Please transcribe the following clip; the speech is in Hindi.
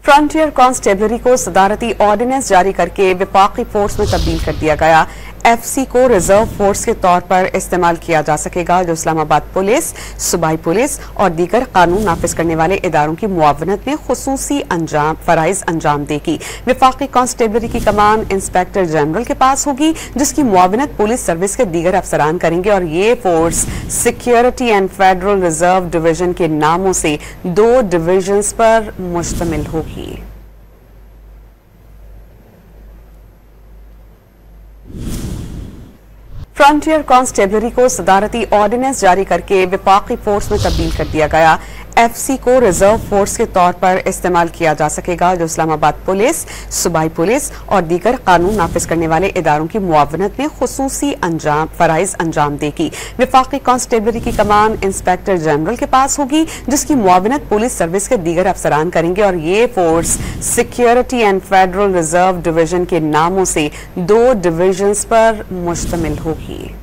फ्रंटियर कांस्टेबलरी को सदारती ऑर्डिनेंस जारी करके विफाकी फोर्स में तब्दील कर दिया गया। एफसी को रिजर्व फोर्स के तौर पर इस्तेमाल किया जा सकेगा, जो इस्लामाबाद पुलिस, सूबाई पुलिस और दीगर कानून नाफिज करने वाले इदारों की मुआवनत में खुसूसी फराइज अंजाम देगी। विफाकी कांस्टेबलरी की कमान इंस्पेक्टर जनरल के पास होगी, जिसकी मुआवनत पुलिस सर्विस के दीगर अफसरान करेंगे और ये force security and federal reserve division के नामों से 2 डिविजन्स पर मुश्तमिल होगी। फ्रंटियर कांस्टेबलरी को सदारती ऑर्डिनेंस जारी करके विफाकी फोर्स में तब्दील कर दिया गया। एफसी को रिजर्व फोर्स के तौर पर इस्तेमाल किया जा सकेगा, जो इस्लामाबाद पुलिस, सूबाई पुलिस और दीगर कानून नाफिज करने वाले इदारों की मुआवनत में खुसूसी फराइज अंजाम देगी। विफाकी कांस्टेबलरी की कमान इंस्पेक्टर जनरल के पास होगी, जिसकी मुआवनत पुलिस सर्विस के दीगर अफसरान करेंगे और ये force security and federal reserve division के नामों से 2 डिविजन्स पर मुश्तमिल होगी।